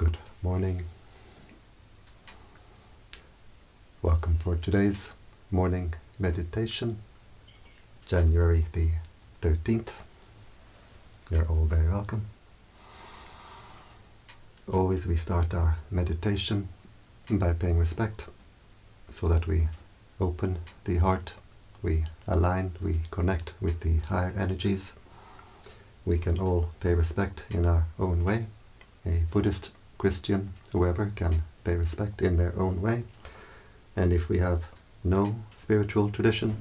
Good morning. Welcome for today's morning meditation, January the 13th. You're all very welcome. Always we start our meditation by paying respect so that we open the heart, we align, we connect with the higher energies. We can all pay respect in our own way. A Buddhist, Christian, whoever can pay respect in their own way. And if we have no spiritual tradition,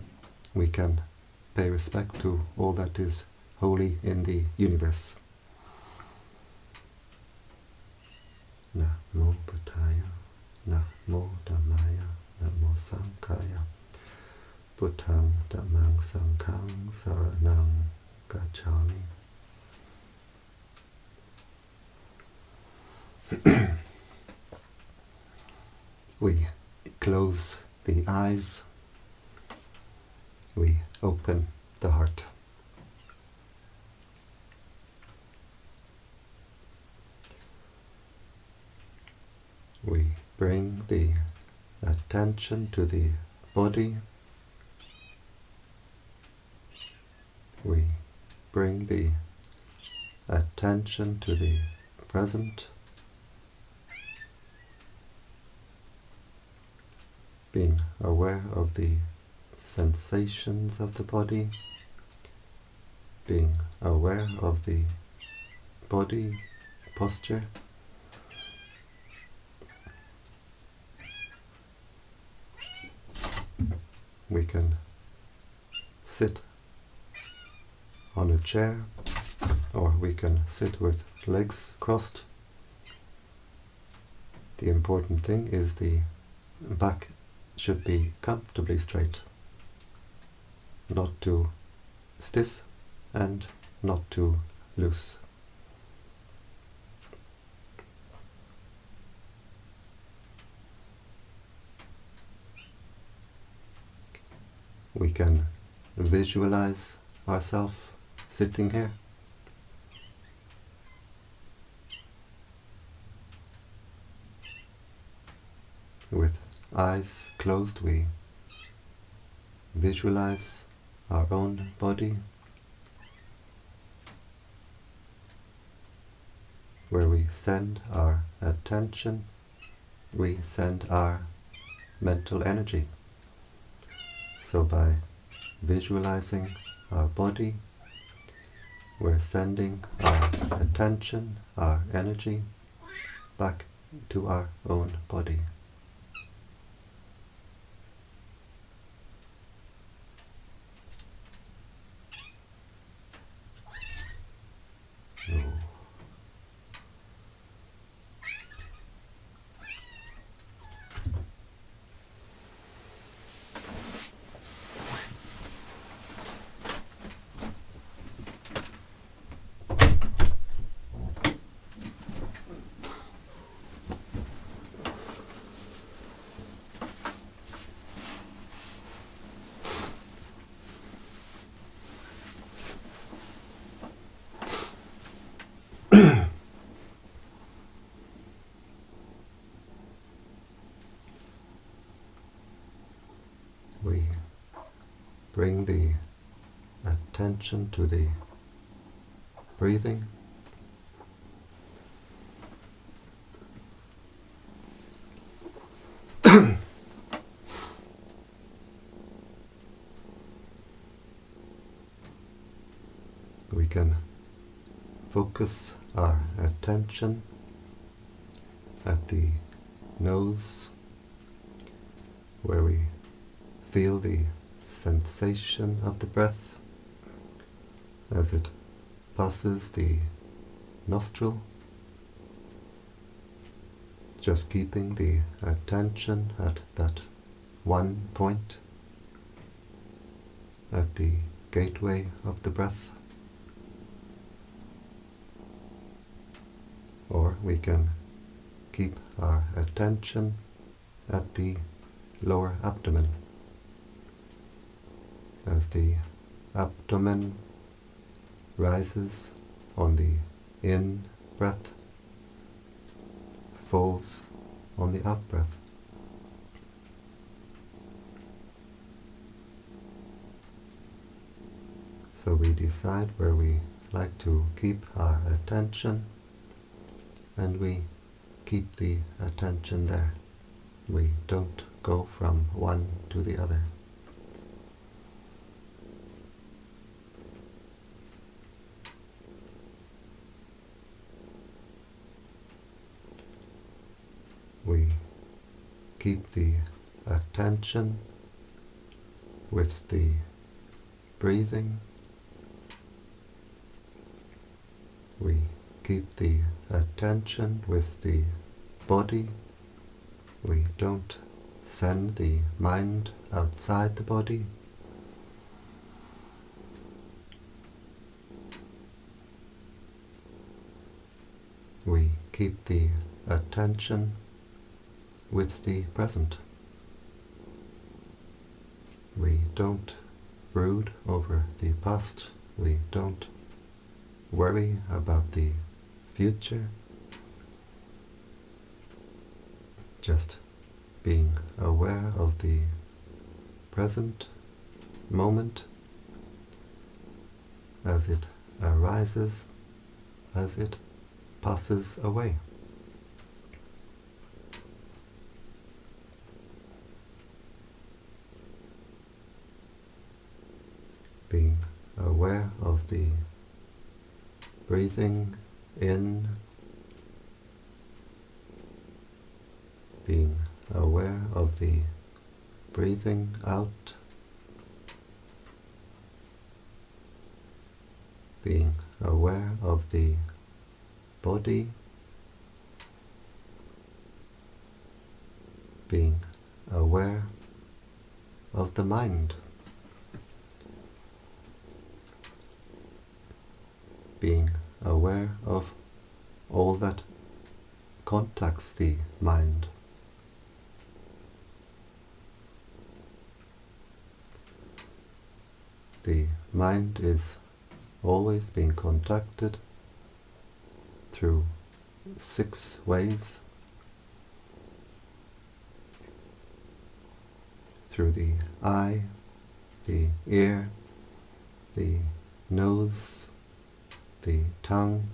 we can pay respect to all that is holy in the universe. Namo Buddhaya, Namo Dhammaya, Namo Sanghaya, Buddhang Dhammang Sanghang Saranang Gacchami. We close the eyes, we open the heart. We bring the attention to the body. We bring the attention to the present, being aware of the sensations of the body, being aware of the body posture. We can sit on a chair, or we can sit with legs crossed. The important thing is the back should be comfortably straight, not too stiff and not too loose. We can visualize ourselves sitting here. With eyes closed, we visualize our own body, where we send our attention, we send our mental energy. So by visualizing our body, we're sending our attention, our energy back to our own body. We bring the attention to the breathing. We can focus our attention at the nose, where we feel the sensation of the breath as it passes the nostril, just keeping the attention at that one point, at the gateway of the breath. Or we can keep our attention at the lower abdomen, as the abdomen rises on the in breath, falls on the out-breath. So we decide where we like to keep our attention, and we keep the attention there. We don't go from one to the other. We keep the attention with the breathing. We keep the attention with the body. We don't send the mind outside the body. We keep the attention with the present. We don't brood over the past. We don't worry about the future. Just being aware of the present moment as it arises, as it passes away. Being aware of the breathing in, being aware of the breathing out, being aware of the body, being aware of the mind, being aware of all that contacts the mind. The mind is always being contacted through 6 ways: through the eye, the ear, the nose, the tongue,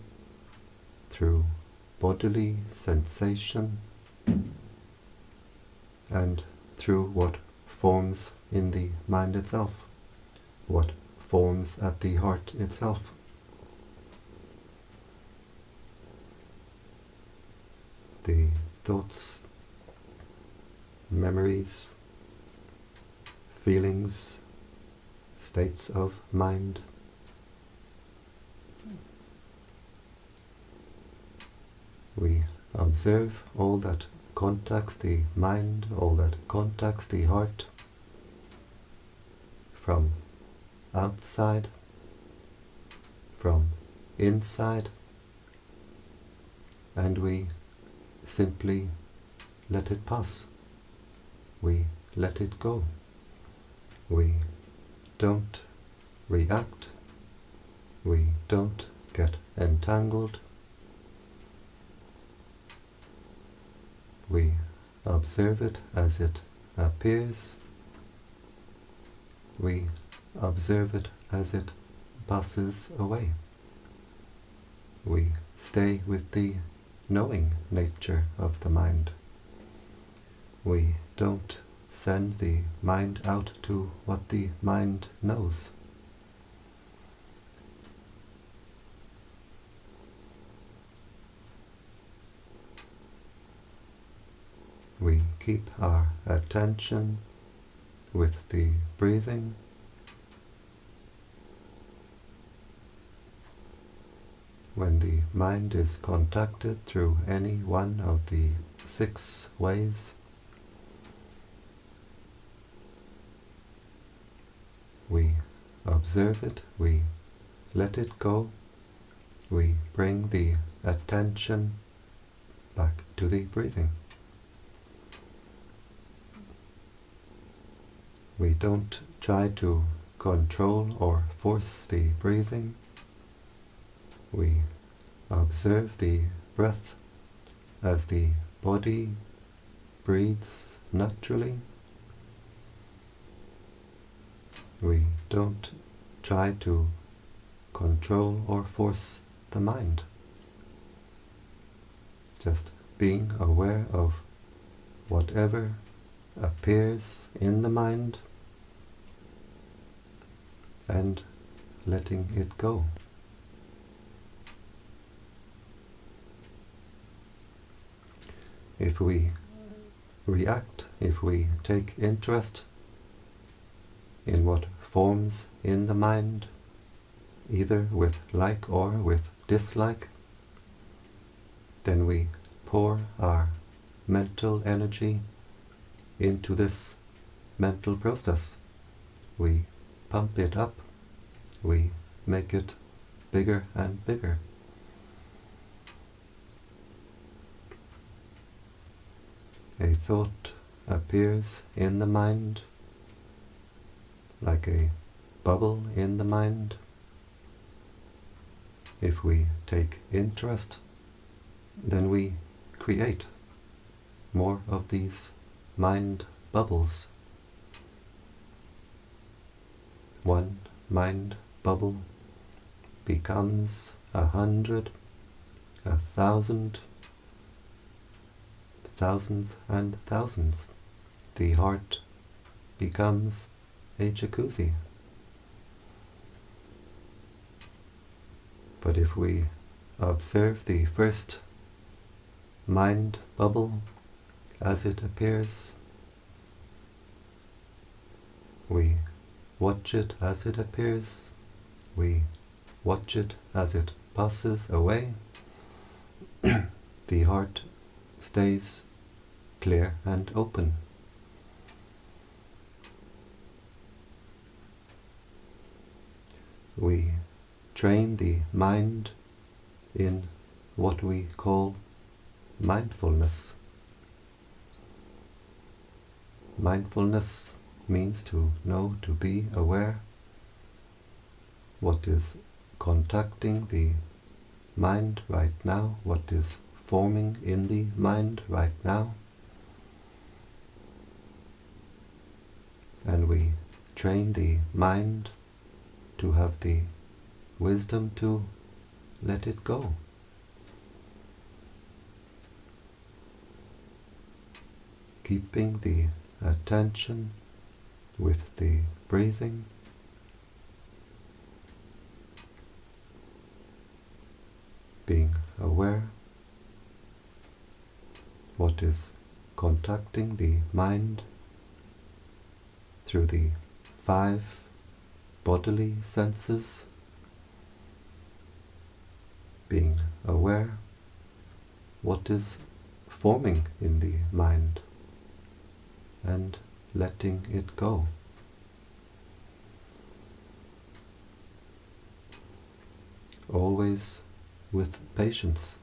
through bodily sensation, and through what forms in the mind itself, what forms at the heart itself. The thoughts, memories, feelings, states of mind. We observe all that contacts the mind, all that contacts the heart, from outside, from inside, and we simply let it pass. We let it go. We don't react. We don't get entangled. We observe it as it appears. We observe it as it passes away. We stay with the knowing nature of the mind. We don't send the mind out to what the mind knows. We keep our attention with the breathing. When the mind is contacted through any one of the 6 ways, we observe it, we let it go, we bring the attention back to the breathing. We don't try to control or force the breathing. We observe the breath as the body breathes naturally. We don't try to control or force the mind. Just being aware of whatever appears in the mind and letting it go. If we react, if we take interest in what forms in the mind, either with like or with dislike, then we pour our mental energy into this mental process. We pump it up, we make it bigger and bigger. A thought appears in the mind like a bubble in the mind. If we take interest, then we create more of these mind bubbles. One mind bubble becomes 100, 1,000, thousands and thousands. The heart becomes a jacuzzi. But if we observe the first mind bubble as it appears, we watch it as it appears, we watch it as it passes away, the heart stays clear and open. We train the mind in what we call mindfulness. Mindfulness means to know, to be aware what is contacting the mind right now, what is forming in the mind right now. And we train the mind to have the wisdom to let it go. Keeping the attention with the breathing, being aware what is contacting the mind through the 5 bodily senses, being aware what is forming in the mind and letting it go. Always with patience.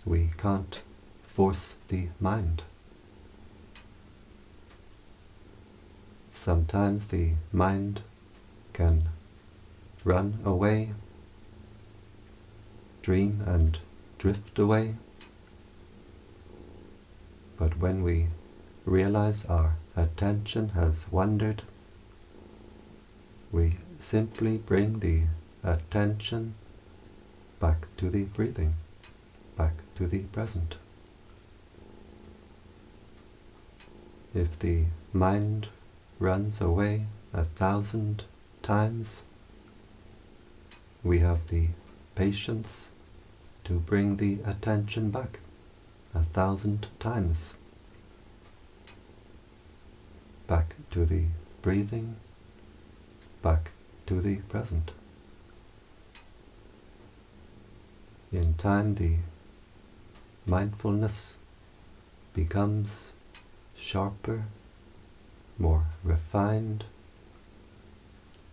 We can't force the mind. Sometimes the mind can run away, dream and drift away. But when we realize our attention has wandered, we simply bring the attention back to the breathing, back to the present. If the mind runs away 1,000 times, we have the patience to bring the attention back 1,000 times, back to the breathing, back to the present. In time, the mindfulness becomes sharper, more refined.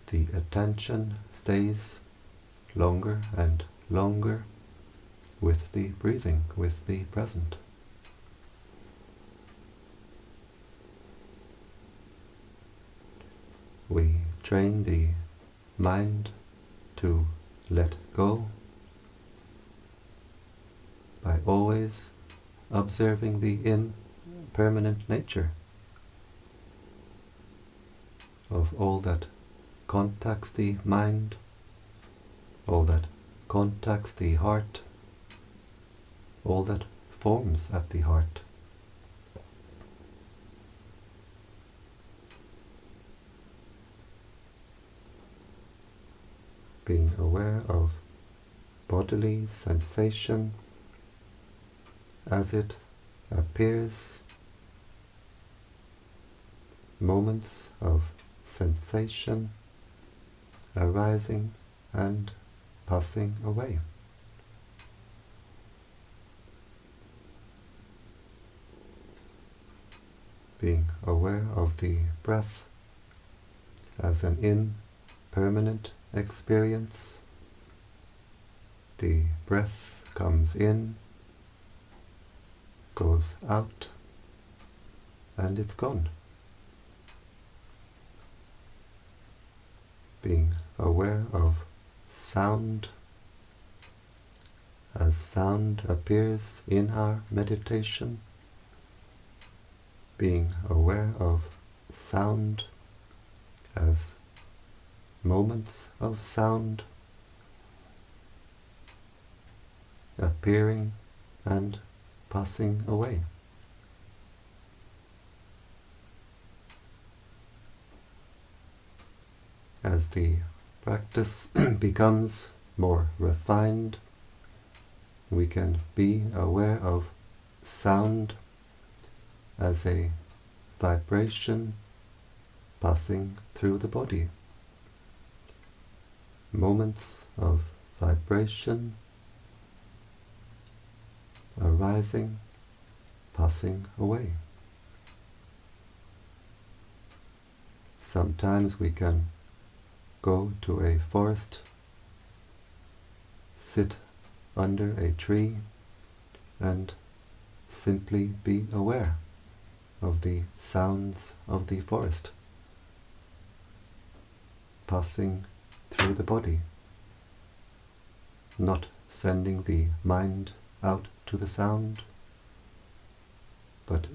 The attention stays longer and longer with the breathing, with the present. We train the mind to let go by always observing the impermanent nature of all that contacts the mind, all that contacts the heart, all that forms at the heart. Being aware of bodily sensation as it appears, moments of sensation arising and passing away. Being aware of the breath as an impermanent experience. The breath comes in, goes out, and it's gone. Being aware of sound as sound appears in our meditation. Being aware of sound as moments of sound appearing and passing away. As the practice becomes more refined, we can be aware of sound as a vibration passing through the body. Moments of vibration arising, passing away. Sometimes we can go to a forest, sit under a tree, and simply be aware of the sounds of the forest passing through the body, not sending the mind out to the sound, but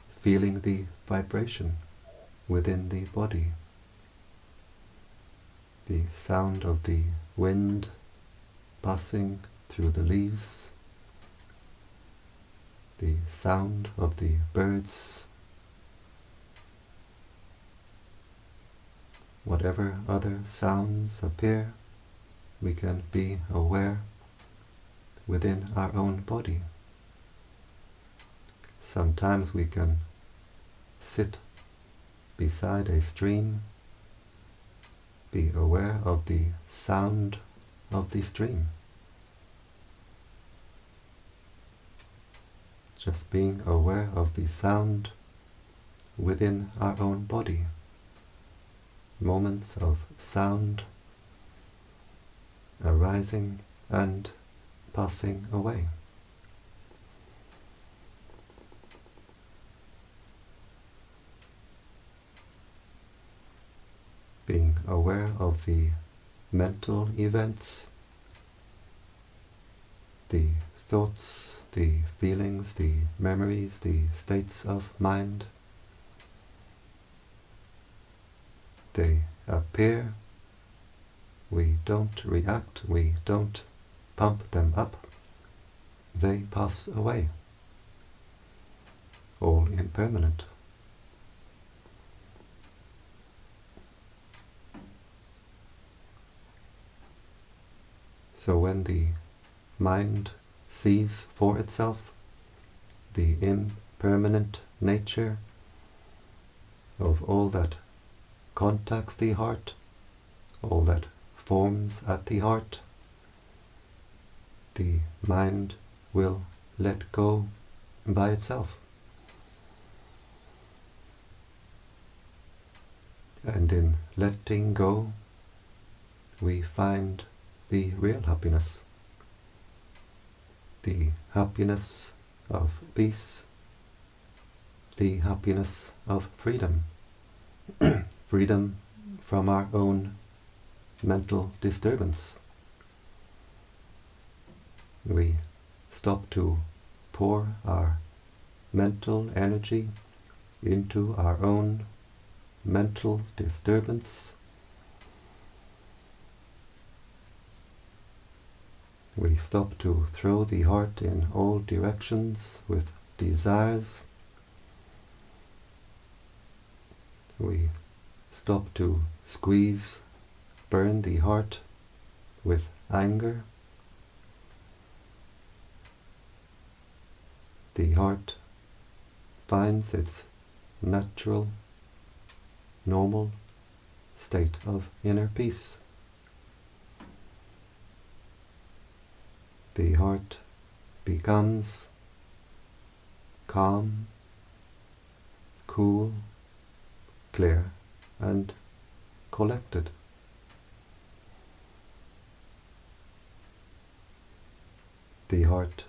feeling the vibration within the body. The sound of the wind passing through the leaves, the sound of the birds, whatever other sounds appear, we can be aware within our own body. Sometimes we can sit beside a stream, be aware of the sound of the stream. Just being aware of the sound within our own body. Moments of sound arising and passing away. Being aware of the mental events, the thoughts, the feelings, the memories, the states of mind. They appear, we don't react, we don't pump them up, they pass away, all impermanent. So when the mind sees for itself the impermanent nature of all that contacts the heart, all that forms at the heart, the mind will let go by itself. And in letting go, we find the real happiness, the happiness of peace, the happiness of freedom, freedom from our own mental disturbance. We stop to pour our mental energy into our own mental disturbance. We stop to throw the heart in all directions with desires. We stop to squeeze, burn the heart with anger. The heart finds its natural, normal state of inner peace. The heart becomes calm, cool, clear, and collected. The heart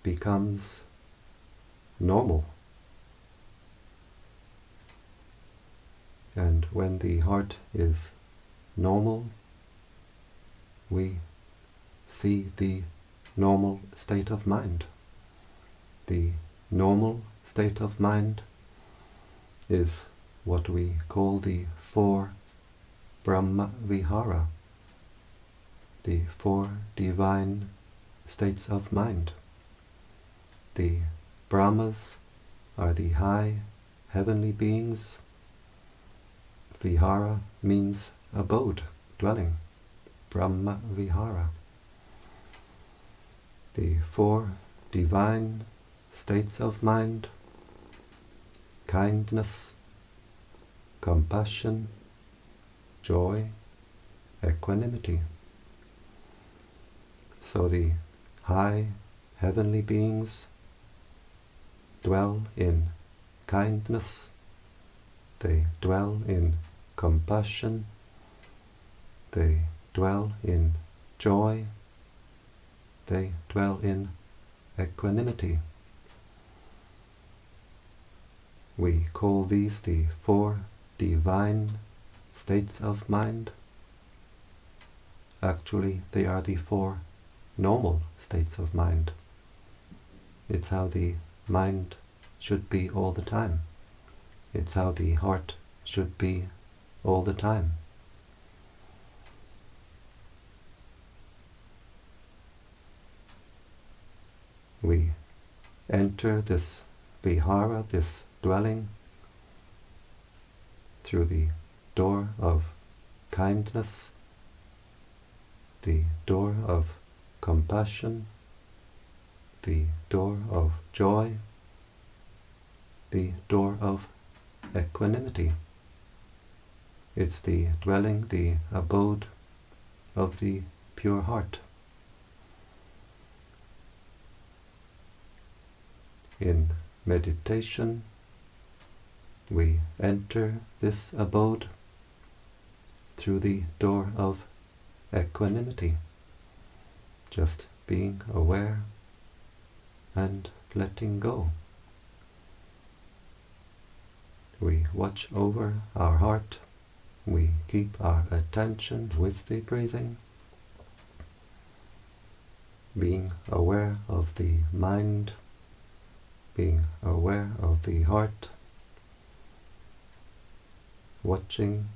becomes normal. And when the heart is normal, we see the normal state of mind. The normal state of mind is what we call the 4 Brahma Vihara, the 4 divine states of mind. The Brahmas are the high heavenly beings. Vihara means abode, dwelling. Brahma Vihara. The 4 divine states of mind: kindness, compassion, joy, equanimity. So the high heavenly beings dwell in kindness, they dwell in compassion, they dwell in joy, they dwell in equanimity. We call these the 4 divine states of mind. Actually, they are the 4 normal states of mind. It's how the mind should be all the time. It's how the heart should be all the time. We enter this vihara, this dwelling, through the door of kindness, the door of compassion, the door of joy, the door of equanimity. It's the dwelling, the abode of the pure heart. In meditation, we enter this abode through the door of equanimity, just being aware and letting go. We watch over our heart, we keep our attention with the breathing, being aware of the mind, being aware of the heart, watching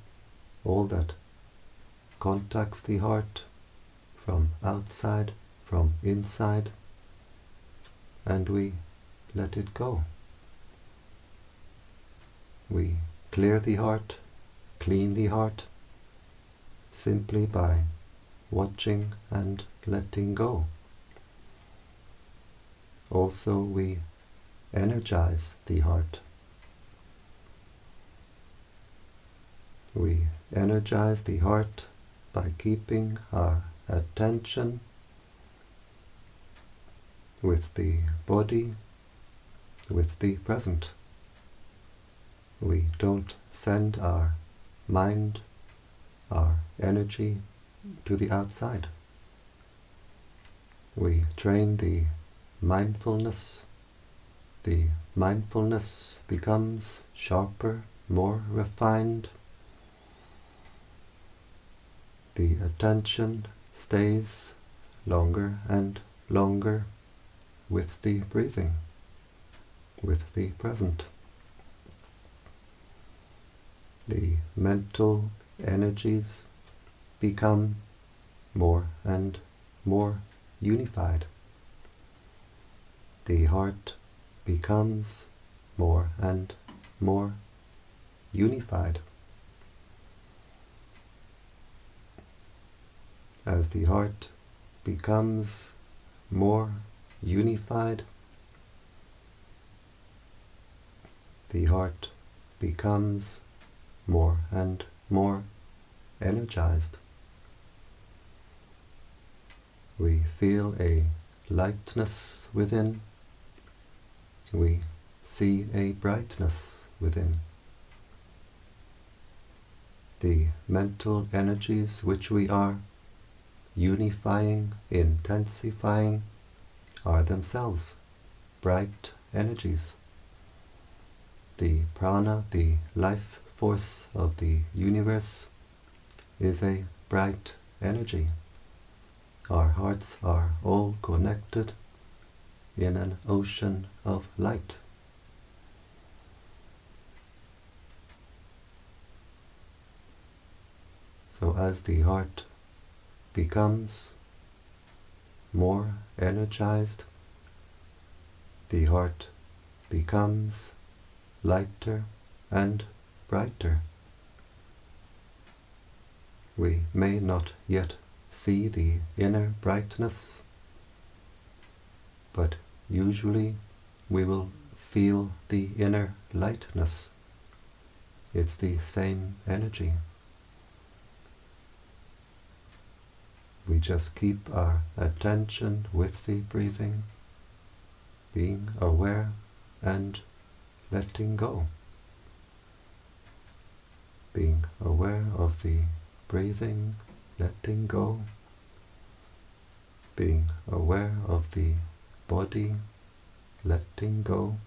all that contacts the heart from outside, from inside, and we let it go. We clear the heart, clean the heart, simply by watching and letting go. Also, we energize the heart. We energize the heart by keeping our attention with the body, with the present. We don't send our mind, our energy to the outside. We train the mindfulness. The mindfulness becomes sharper, more refined. The attention stays longer and longer with the breathing, with the present. The mental energies become more and more unified. The heart becomes more and more unified. As the heart becomes more unified, the heart becomes more and more energized. We feel a lightness within. We see a brightness within. The mental energies which we are unifying, intensifying, are themselves bright energies. The prana, the life force of the universe, is a bright energy. Our hearts are all connected in an ocean of light. So as the heart becomes more energized, the heart becomes lighter and brighter. We may not yet see the inner brightness, but usually we will feel the inner lightness. It's the same energy. We just keep our attention with the breathing, being aware and letting go. Being aware of the breathing, letting go. Being aware of the body, letting go.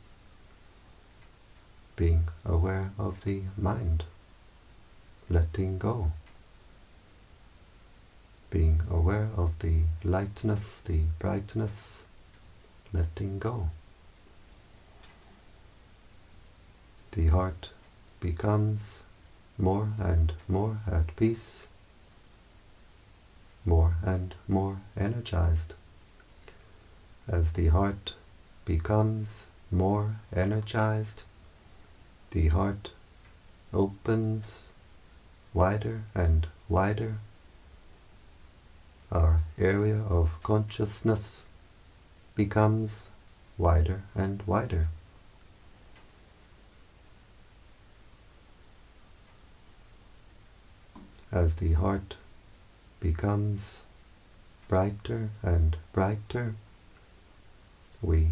Being aware of the mind, letting go. Being aware of the lightness, the brightness, letting go. The heart becomes more and more at peace, more and more energized. As the heart becomes more energized, the heart opens wider and wider. Our area of consciousness becomes wider and wider. As the heart becomes brighter and brighter, we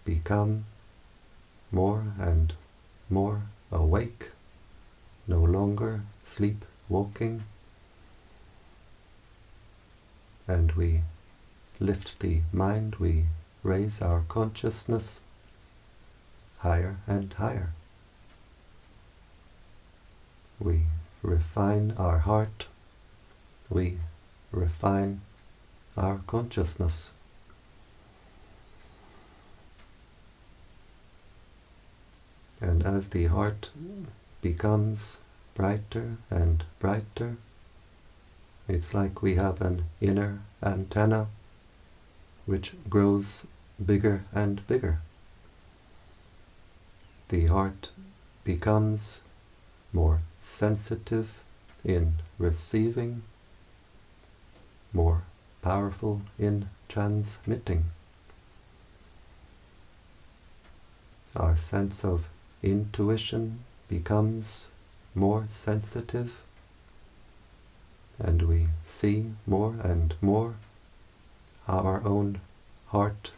become more and more awake, no longer sleepwalking, and we lift the mind, we raise our consciousness higher and higher. We refine our heart, we refine our consciousness. And as the heart becomes brighter and brighter, it's like we have an inner antenna which grows bigger and bigger. The heart becomes more sensitive in receiving, more powerful in transmitting. Our sense of intuition becomes more sensitive, and we see more and more how our own heart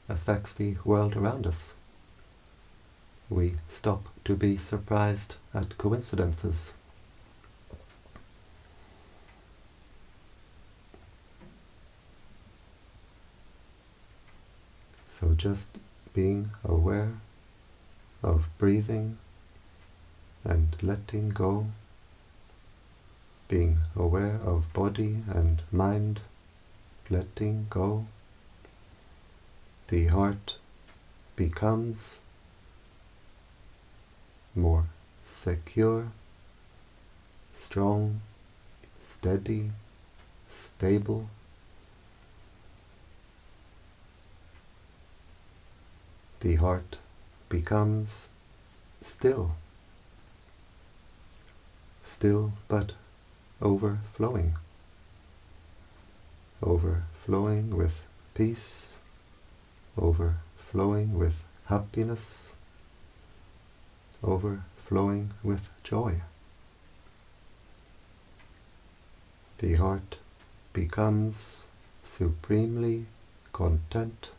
affects the world around us. We stop to be surprised at coincidences. So just being aware of breathing and letting go, being aware of body and mind, letting go, the heart becomes more secure, strong, steady, stable. The heart becomes still, still but overflowing, overflowing with peace, overflowing with happiness, overflowing with joy. The heart becomes supremely content,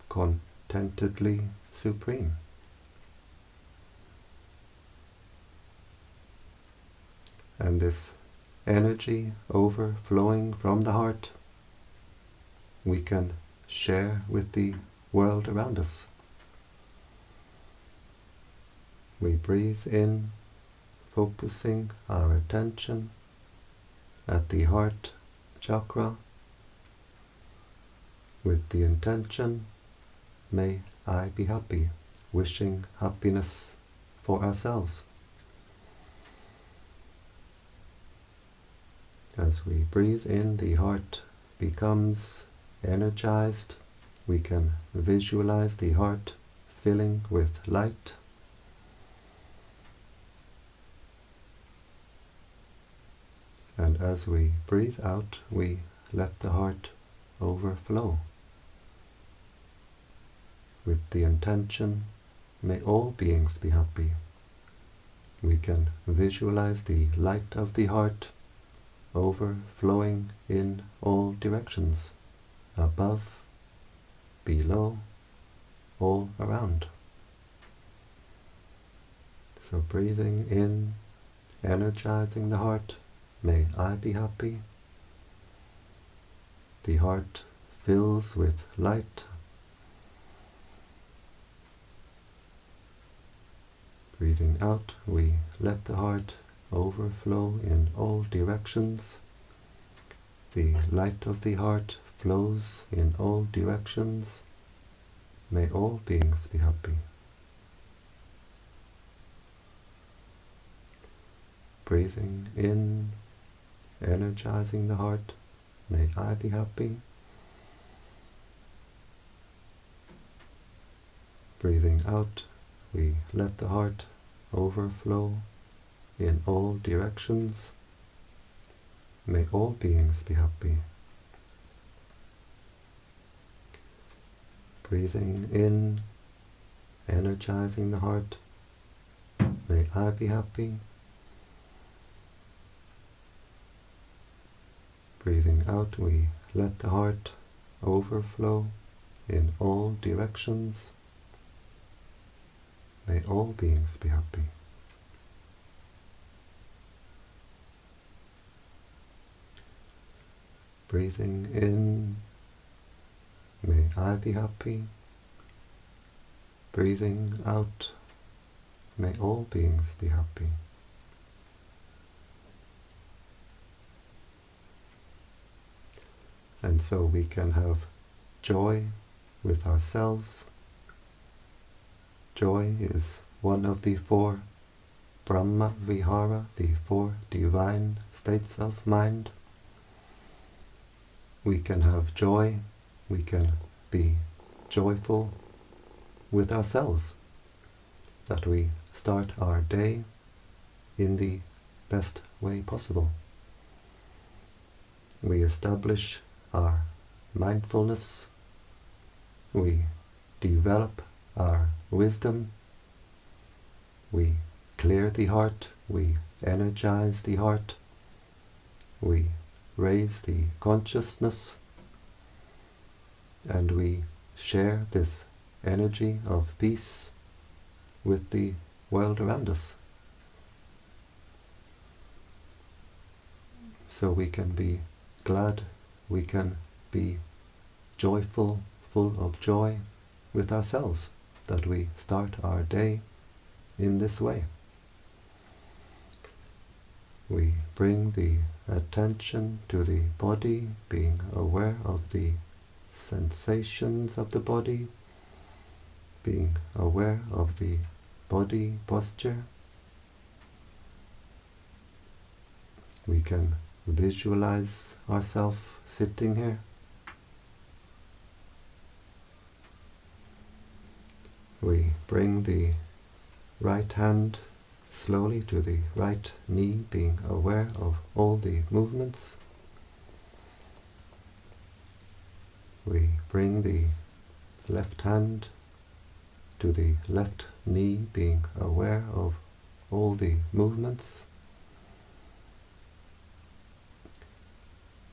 contentedly supreme. And this energy overflowing from the heart we can share with the world around us. We breathe in, focusing our attention at the heart chakra with the intention, may I be happy, wishing happiness for ourselves. As we breathe in, the heart becomes energized. We can visualize the heart filling with light. And as we breathe out, we let the heart overflow with the intention, may all beings be happy. We can visualize the light of the heart overflowing in all directions, above, below, all around. So breathing in, energizing the heart, may I be happy. The heart fills with light. Breathing out, we let the heart overflow in all directions. The light of the heart flows in all directions. May all beings be happy. Breathing in, energizing the heart, may I be happy. Breathing out, we let the heart overflow in all directions. May all beings be happy. Breathing in, energizing the heart, may I be happy. Breathing out, we let the heart overflow in all directions. May all beings be happy. Breathing in, may I be happy. Breathing out, may all beings be happy. And so we can have joy with ourselves. Joy is one of the 4 Brahma Vihara, the 4 divine states of mind. We can have joy, we can be joyful with ourselves, that we start our day in the best way possible. We establish our mindfulness, we develop our wisdom, we clear the heart, we energize the heart, we raise the consciousness, and we share this energy of peace with the world around us. So we can be glad, we can be joyful, full of joy with ourselves, that we start our day in this way. We bring the attention to the body, being aware of the sensations of the body, being aware of the body posture. We can visualize ourselves sitting here. We bring the right hand slowly to the right knee, being aware of all the movements. We bring the left hand to the left knee, being aware of all the movements.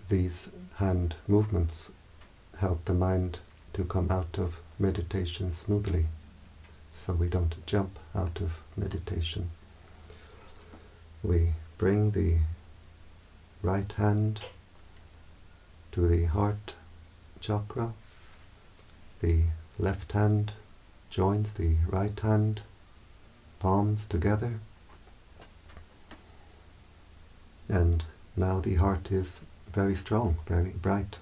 These hand movements help the mind to come out of meditation smoothly, so we don't jump out of meditation. We bring the right hand to the heart chakra. The left hand joins the right hand, palms together. And now the heart is very strong, very bright.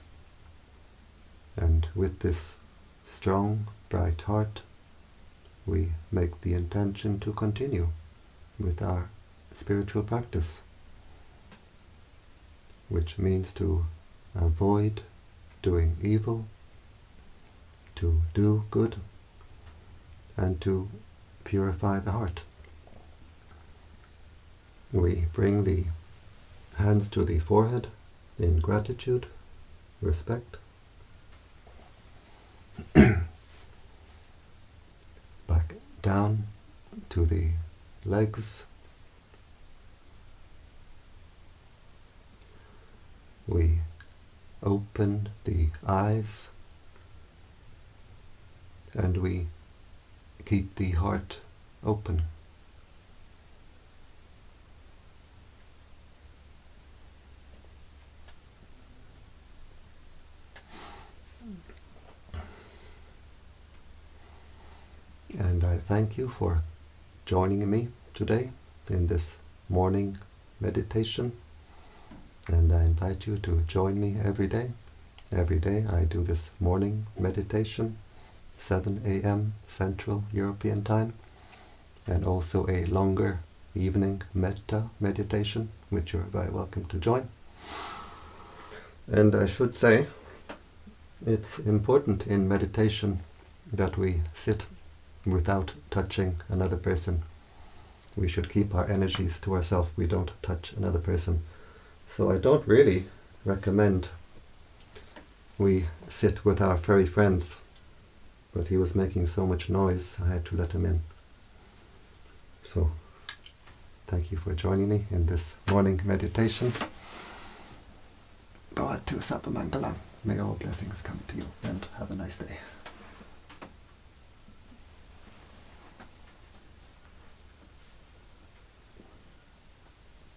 And with this strong, bright heart, we make the intention to continue with our spiritual practice, which means to avoid doing evil, to do good, and to purify the heart. We bring the hands to the forehead in gratitude, respect. Back down to the legs. We open the eyes, and we keep the heart open. And I thank you for joining me today in this morning meditation. And I invite you to join me every day. Every day I do this morning meditation, 7 a.m. Central European Time, and also a longer evening metta meditation, which you're very welcome to join. And I should say, it's important in meditation that we sit without touching another person. We should keep our energies to ourselves. We don't touch another person. So I don't really recommend we sit with our furry friends, but he was making so much noise I had to let him in. So thank you for joining me in this morning meditation. Bhavatu Sapamangalam. May all blessings come to you, and have a nice day.